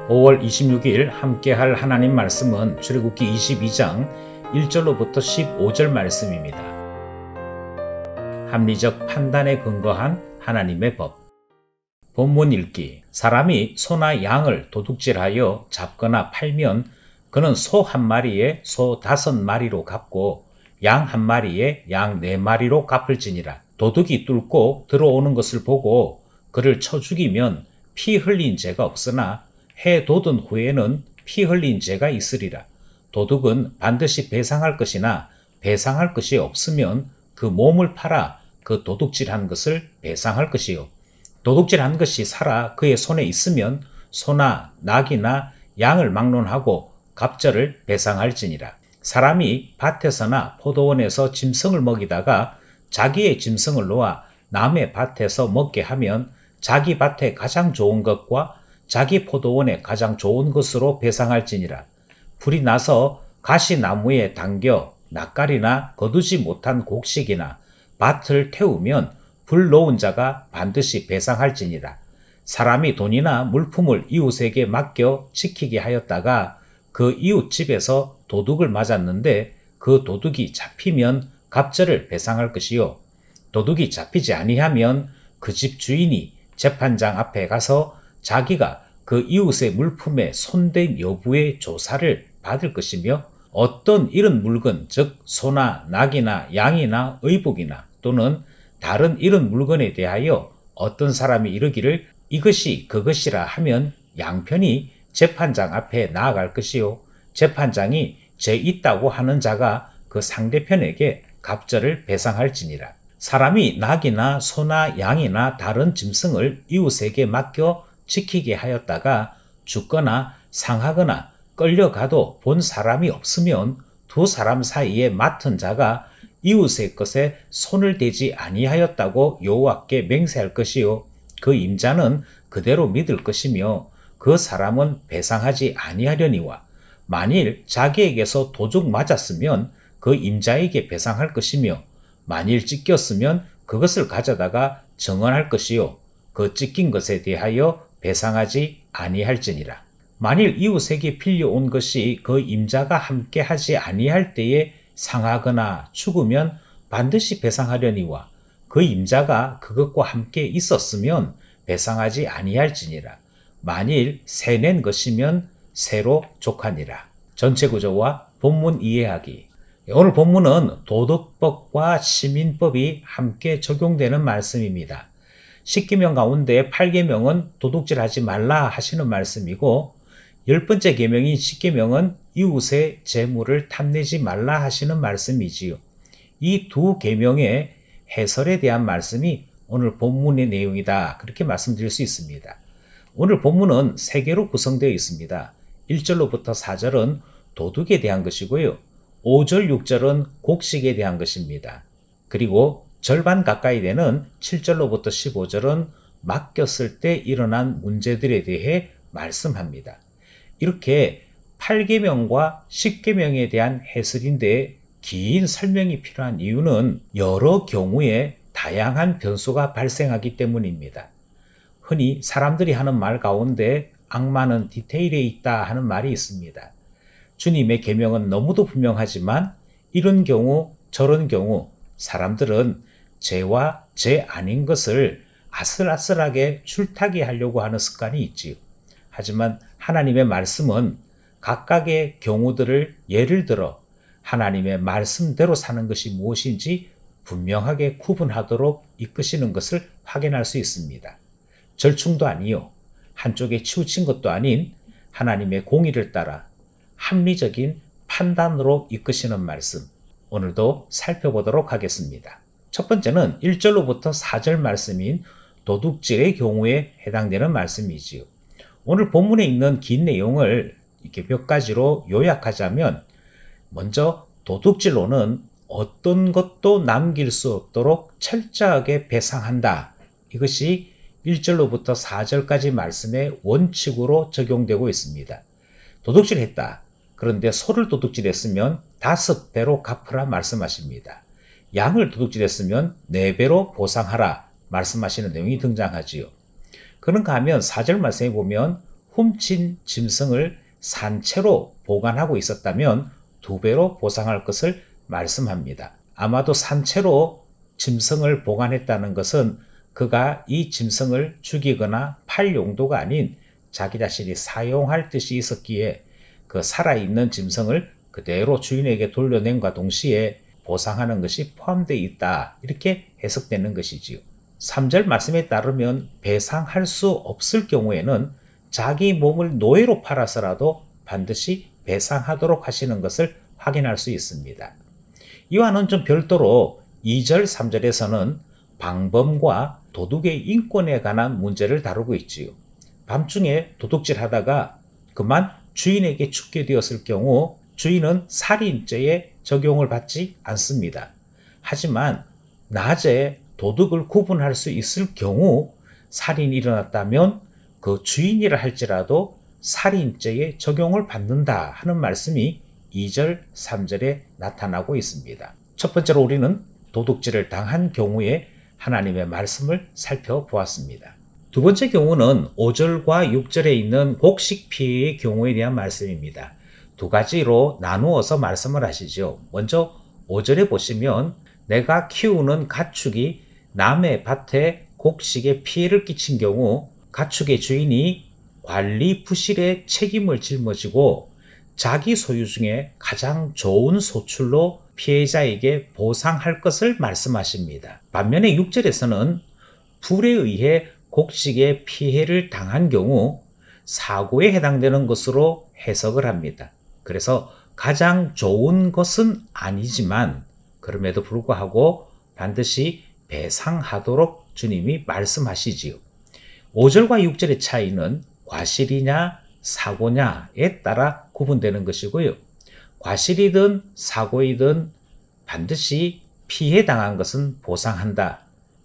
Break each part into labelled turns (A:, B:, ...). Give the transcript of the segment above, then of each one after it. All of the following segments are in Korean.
A: 5월 26일 함께할 하나님 말씀은 출애굽기 22장 1절로부터 15절 말씀입니다. 합리적 판단에 근거한 하나님의 법. 본문 읽기. 사람이 소나 양을 도둑질하여 잡거나 팔면 그는 소 한 마리에 소 5마리로 갚고 양 한 마리에 양 4마리로 갚을지니라. 도둑이 뚫고 들어오는 것을 보고 그를 쳐 죽이면 피 흘린 죄가 없으나 해 돋은 후에는 피 흘린 죄가 있으리라. 도둑은 반드시 배상할 것이나 배상할 것이 없으면 그 몸을 팔아 그 도둑질한 것을 배상할 것이요. 도둑질한 것이 살아 그의 손에 있으면 소나 낙이나 양을 막론하고 갑절을 배상할지니라. 사람이 밭에서나 포도원에서 짐승을 먹이다가 자기의 짐승을 놓아 남의 밭에서 먹게 하면 자기 밭에 가장 좋은 것과 자기 포도원에 가장 좋은 것으로 배상할지니라. 불이 나서 가시나무에 당겨 낯가리나 거두지 못한 곡식이나 밭을 태우면 불 놓은 자가 반드시 배상할지니라. 사람이 돈이나 물품을 이웃에게 맡겨 지키게 하였다가 그 이웃 집에서 도둑을 맞았는데 그 도둑이 잡히면 갑절을 배상할 것이요. 도둑이 잡히지 아니하면 그 집 주인이 재판장 앞에 가서 자기가 그 이웃의 물품에 손댄 여부의 조사를 받을 것이며 어떤 이런 물건, 즉 소나 낙이나 양이나 의복이나 또는 다른 이런 물건에 대하여 어떤 사람이 이르기를 이것이 그것이라 하면 양편이 재판장 앞에 나아갈 것이요. 재판장이 죄 있다고 하는 자가 그 상대편에게 갑절을 배상할지니라. 사람이 낙이나 소나 양이나 다른 짐승을 이웃에게 맡겨 지키게 하였다가 죽거나 상하거나 끌려가도 본 사람이 없으면 두 사람 사이에 맡은 자가 이웃의 것에 손을 대지 아니하였다고 여호와께 맹세할 것이요. 그 임자는 그대로 믿을 것이며 그 사람은 배상하지 아니하려니와 만일 자기에게서 도둑 맞았으면 그 임자에게 배상할 것이며 만일 찢겼으면 그것을 가져다가 정언할 것이요. 그 찢긴 것에 대하여 배상하지 아니할지니라. 만일 이웃에게 빌려온 것이 그 임자가 함께 하지 아니할 때에 상하거나 죽으면 반드시 배상하려니와 그 임자가 그것과 함께 있었으면 배상하지 아니할지니라. 만일 새 낸 것이면 새로 족하니라. 전체 구조와 본문 이해하기. 오늘 본문은 도덕법과 시민법이 함께 적용되는 말씀입니다. 10계명 가운데 8계명은 도둑질하지 말라 하시는 말씀이고 10번째 계명인 10계명은 이웃의 재물을 탐내지 말라 하시는 말씀이지요. 이 두 계명의 해설에 대한 말씀이 오늘 본문의 내용이다. 그렇게 말씀드릴 수 있습니다. 오늘 본문은 3개로 구성되어 있습니다. 1절로부터 4절은 도둑에 대한 것이고요. 5절, 6절은 곡식에 대한 것입니다. 그리고 절반 가까이 되는 7절로부터 15절은 맡겼을 때 일어난 문제들에 대해 말씀합니다. 이렇게 8계명과 10계명에 대한 해설인데 긴 설명이 필요한 이유는 여러 경우에 다양한 변수가 발생하기 때문입니다. 흔히 사람들이 하는 말 가운데 악마는 디테일에 있다 하는 말이 있습니다. 주님의 계명은 너무도 분명하지만 이런 경우 저런 경우 사람들은 죄와 죄 아닌 것을 아슬아슬하게 줄타기 하려고 하는 습관이 있지요. 하지만 하나님의 말씀은 각각의 경우들을 예를 들어 하나님의 말씀대로 사는 것이 무엇인지 분명하게 구분하도록 이끄시는 것을 확인할 수 있습니다. 절충도 아니요, 한쪽에 치우친 것도 아닌 하나님의 공의를 따라 합리적인 판단으로 이끄시는 말씀, 오늘도 살펴보도록 하겠습니다. 첫 번째는 1절로부터 4절 말씀인 도둑질의 경우에 해당되는 말씀이지요. 오늘 본문에 있는 긴 내용을 이렇게 몇 가지로 요약하자면 먼저 도둑질로는 어떤 것도 남길 수 없도록 철저하게 배상한다. 이것이 1절로부터 4절까지 말씀의 원칙으로 적용되고 있습니다. 도둑질했다. 그런데 소를 도둑질했으면 5배로 갚으라 말씀하십니다. 양을 도둑질했으면 4배로 보상하라 말씀하시는 내용이 등장하지요. 그런가 하면 4절 말씀에 보면 훔친 짐승을 산채로 보관하고 있었다면 2배로 보상할 것을 말씀합니다. 아마도 산채로 짐승을 보관했다는 것은 그가 이 짐승을 죽이거나 팔 용도가 아닌 자기 자신이 사용할 뜻이 있었기에 그 살아있는 짐승을 그대로 주인에게 돌려낸과 동시에 보상하는 것이 포함되어 있다, 이렇게 해석되는 것이지요. 3절 말씀에 따르면 배상할 수 없을 경우에는 자기 몸을 노예로 팔아서라도 반드시 배상하도록 하시는 것을 확인할 수 있습니다. 이와는 좀 별도로 2절, 3절에서는 방범과 도둑의 인권에 관한 문제를 다루고 있지요. 밤중에 도둑질 하다가 그만 주인에게 죽게 되었을 경우 주인은 살인죄에 적용을 받지 않습니다. 하지만 낮에 도둑을 구분할 수 있을 경우 살인이 일어났다면 그 주인이라 할지라도 살인죄에 적용을 받는다 하는 말씀이 2절, 3절에 나타나고 있습니다. 첫 번째로 우리는 도둑질을 당한 경우에 하나님의 말씀을 살펴보았습니다. 두 번째 경우는 5절과 6절에 있는 곡식 피해의 경우에 대한 말씀입니다. 두 가지로 나누어서 말씀을 하시죠. 먼저 5절에 보시면 내가 키우는 가축이 남의 밭에 곡식에 피해를 끼친 경우 가축의 주인이 관리 부실의 책임을 짊어지고 자기 소유 중에 가장 좋은 소출로 피해자에게 보상할 것을 말씀하십니다. 반면에 6절에서는 불에 의해 곡식에 피해를 당한 경우 사고에 해당되는 것으로 해석을 합니다. 그래서 가장 좋은 것은 아니지만 그럼에도 불구하고 반드시 배상하도록 주님이 말씀하시지요. 5절과 6절의 차이는 과실이냐 사고냐에 따라 구분되는 것이고요. 과실이든 사고이든 반드시 피해당한 것은 보상한다.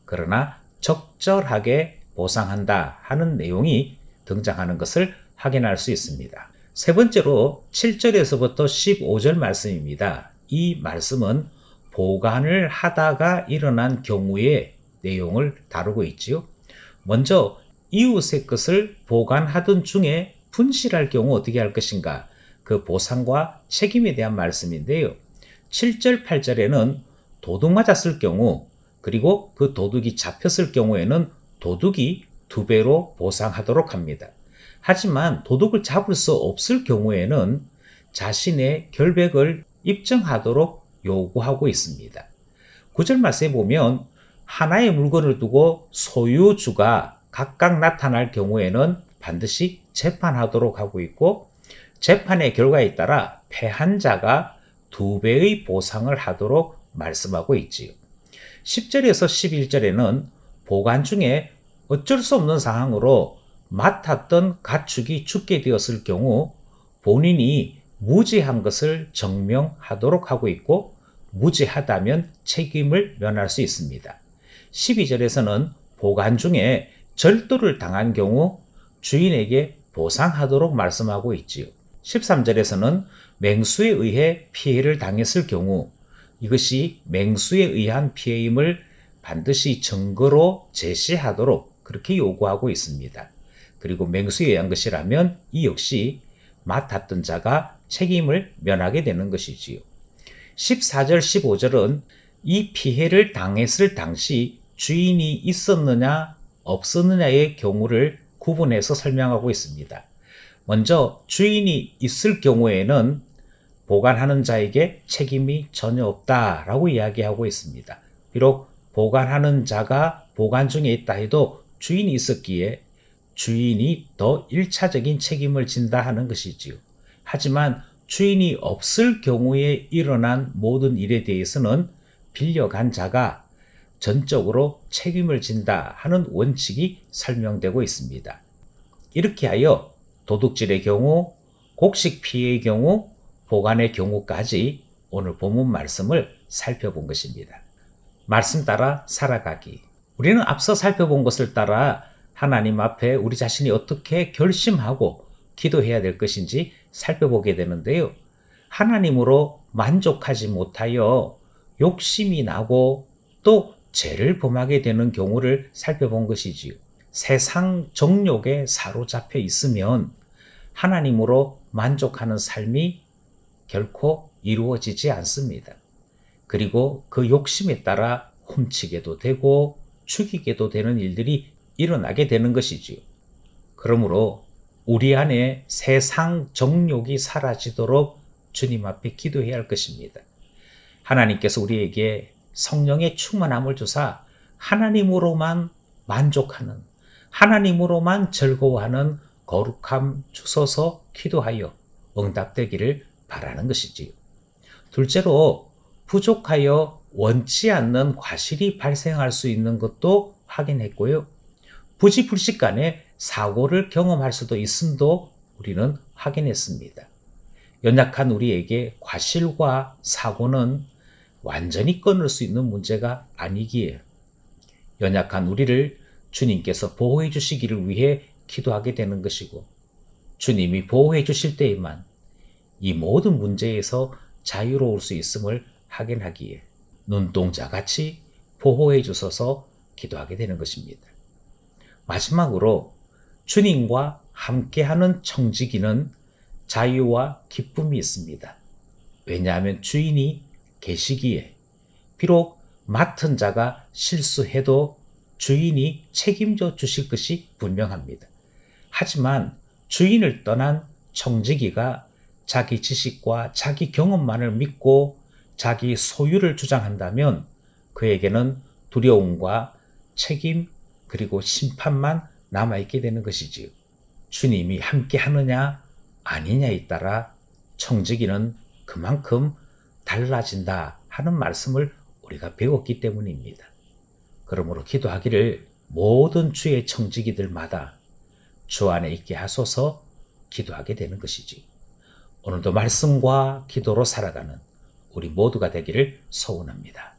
A: 그러나 적절하게 보상한다 하는 내용이 등장하는 것을 확인할 수 있습니다. 세 번째로 7절에서부터 15절 말씀입니다. 이 말씀은 보관을 하다가 일어난 경우의 내용을 다루고 있지요. 먼저 이웃의 것을 보관하던 중에 분실할 경우 어떻게 할 것인가, 그 보상과 책임에 대한 말씀인데요. 7절, 8절에는 도둑 맞았을 경우 그리고 그 도둑이 잡혔을 경우에는 도둑이 2배로 보상하도록 합니다. 하지만 도둑을 잡을 수 없을 경우에는 자신의 결백을 입증하도록 요구하고 있습니다. 9절 말씀에 보면 하나의 물건을 두고 소유주가 각각 나타날 경우에는 반드시 재판하도록 하고 있고 재판의 결과에 따라 패한 자가 2배의 보상을 하도록 말씀하고 있지요. 10절에서 11절에는 보관 중에 어쩔 수 없는 상황으로 맡았던 가축이 죽게 되었을 경우 본인이 무지한 것을 증명하도록 하고 있고 무지하다면 책임을 면할 수 있습니다. 12절에서는 보관 중에 절도를 당한 경우 주인에게 보상하도록 말씀하고 있지요. 13절에서는 맹수에 의해 피해를 당했을 경우 이것이 맹수에 의한 피해임을 반드시 증거로 제시하도록 그렇게 요구하고 있습니다. 그리고 맹수에 의한 것이라면 이 역시 맡았던 자가 책임을 면하게 되는 것이지요. 14절, 15절은 이 피해를 당했을 당시 주인이 있었느냐 없었느냐의 경우를 구분해서 설명하고 있습니다. 먼저 주인이 있을 경우에는 보관하는 자에게 책임이 전혀 없다라고 이야기하고 있습니다. 비록 보관하는 자가 보관 중에 있다 해도 주인이 있었기에 주인이 더 1차적인 책임을 진다 하는 것이지요. 하지만 주인이 없을 경우에 일어난 모든 일에 대해서는 빌려간 자가 전적으로 책임을 진다 하는 원칙이 설명되고 있습니다. 이렇게 하여 도둑질의 경우, 곡식 피해의 경우, 보관의 경우까지 오늘 본문 말씀을 살펴본 것입니다. 말씀 따라 살아가기. 우리는 앞서 살펴본 것을 따라 하나님 앞에 우리 자신이 어떻게 결심하고 기도해야 될 것인지 살펴보게 되는데요. 하나님으로 만족하지 못하여 욕심이 나고 또 죄를 범하게 되는 경우를 살펴본 것이지요. 세상 정욕에 사로잡혀 있으면 하나님으로 만족하는 삶이 결코 이루어지지 않습니다. 그리고 그 욕심에 따라 훔치게도 되고 죽이게도 되는 일들이 일어나게 되는 것이지요. 그러므로 우리 안에 세상 정욕이 사라지도록 주님 앞에 기도해야 할 것입니다. 하나님께서 우리에게 성령의 충만함을 주사 하나님으로만 만족하는, 하나님으로만 즐거워하는 거룩함 주소서 기도하여 응답되기를 바라는 것이지요. 둘째로 부족하여 원치 않는 과실이 발생할 수 있는 것도 확인했고요. 부지불식간에 사고를 경험할 수도 있음도 우리는 확인했습니다. 연약한 우리에게 과실과 사고는 완전히 끊을 수 있는 문제가 아니기에 연약한 우리를 주님께서 보호해 주시기를 위해 기도하게 되는 것이고, 주님이 보호해 주실 때에만 이 모든 문제에서 자유로울 수 있음을 확인하기에 눈동자같이 보호해 주셔서 기도하게 되는 것입니다. 마지막으로 주님과 함께하는 청지기는 자유와 기쁨이 있습니다. 왜냐하면 주인이 계시기에 비록 맡은 자가 실수해도 주인이 책임져 주실 것이 분명합니다. 하지만 주인을 떠난 청지기가 자기 지식과 자기 경험만을 믿고 자기 소유를 주장한다면 그에게는 두려움과 책임 그리고 심판만 남아있게 되는 것이지요. 주님이 함께 하느냐 아니냐에 따라 청지기는 그만큼 달라진다 하는 말씀을 우리가 배웠기 때문입니다. 그러므로 기도하기를 모든 주의 청지기들마다 주 안에 있게 하소서 기도하게 되는 것이지. 오늘도 말씀과 기도로 살아가는 우리 모두가 되기를 소원합니다.